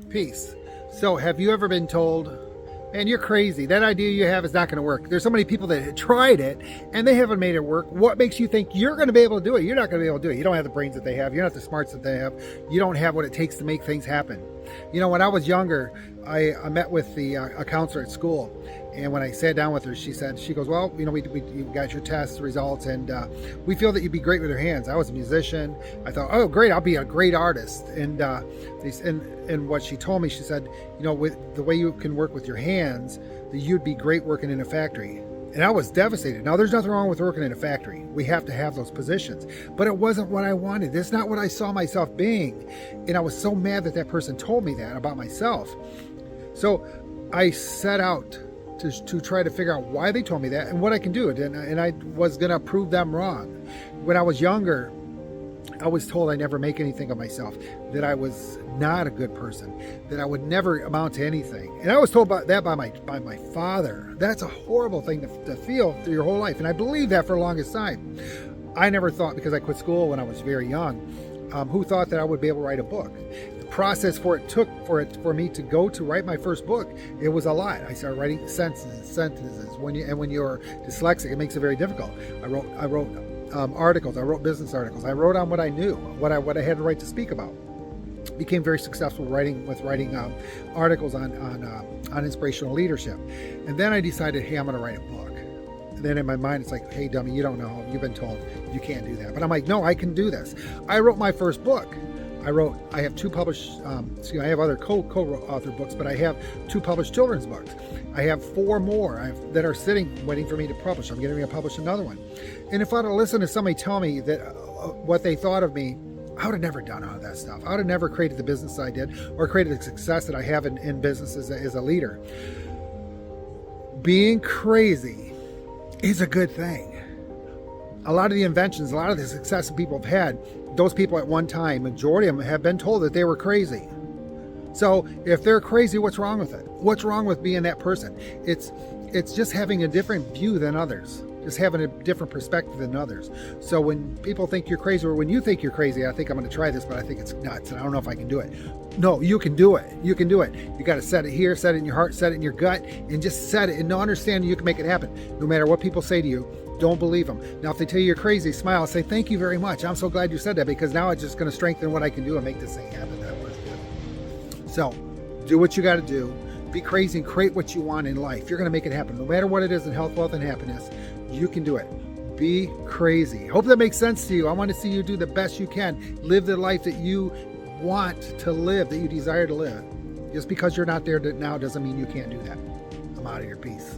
Peace. So, have you ever been told, man, you're crazy. That idea you have is not going to work. There's so many people that have tried it and they haven't made it work. What makes you think you're going to be able to do it? You're not going to be able to do it. You don't have the brains that they have. You're not the smarts that they have. You don't have what it takes to make things happen. You know, when I was younger, I met with a counselor at school. And when I sat down with her, she goes, well, you know, you got your test results and we feel that you'd be great with your hands. I was a musician. I thought, oh, great, I'll be a great artist. And what she told me, she said, you know, with the way you can work with your hands, that you'd be great working in a factory. And I was devastated. Now, there's nothing wrong with working in a factory. We have to have those positions. But it wasn't what I wanted. It's not what I saw myself being. And I was so mad that that person told me that about myself. So I set out to try to figure out why they told me that and what I can do. And I was going to prove them wrong. When I was younger, I was told I never make anything of myself, that I was not a good person, that I would never amount to anything. And I was told that by my father. That's a horrible thing to feel through your whole life. And I believed that for the longest time. I never thought, because I quit school when I was very young, who thought that I would be able to write a book? The process for me to go to write my first book, it was a lot. I started writing sentences. When you're dyslexic, it makes it very difficult. I wrote articles. I wrote business articles. I wrote on what I knew, what I had the right to speak about. Became very successful writing articles on inspirational leadership. And then I decided, hey, I'm going to write a book. And then in my mind, it's like, hey, dummy, you don't know. You've been told you can't do that. But I'm like, no, I can do this. I wrote my first book. I have two published, I have other co-author books, but I have two published children's books. I have four more that are sitting, waiting for me to publish. I'm getting ready to publish another one. And if I'd have listened to somebody tell me that what they thought of me, I would have never done all of that stuff. I would have never created the business I did or created the success that I have in business as a leader. Being crazy is a good thing. A lot of the inventions, a lot of the success that people have had, those people at one time, majority of them have been told that they were crazy. So if they're crazy, what's wrong with it? What's wrong with being that person? It's just having a different view than others, just having a different perspective than others. So when people think you're crazy, or when you think you're crazy, I think I'm going to try this, but I think it's nuts, and I don't know if I can do it. No, you can do it. You can do it. You got to set it here, set it in your heart, set it in your gut, and just set it and understand you can make it happen. No matter what people say to you, don't believe them. Now, if they tell you you're crazy, smile and say, thank you very much. I'm so glad you said that, because now it's just going to strengthen what I can do and make this thing happen that was good. So do what you got to do. Be crazy and create what you want in life. You're going to make it happen. No matter what it is in health, wealth, and happiness, you can do it. Be crazy. Hope that makes sense to you. I want to see you do the best you can. Live the life that you want to live, that you desire to live. Just because you're not there now doesn't mean you can't do that. I'm out of here. Peace.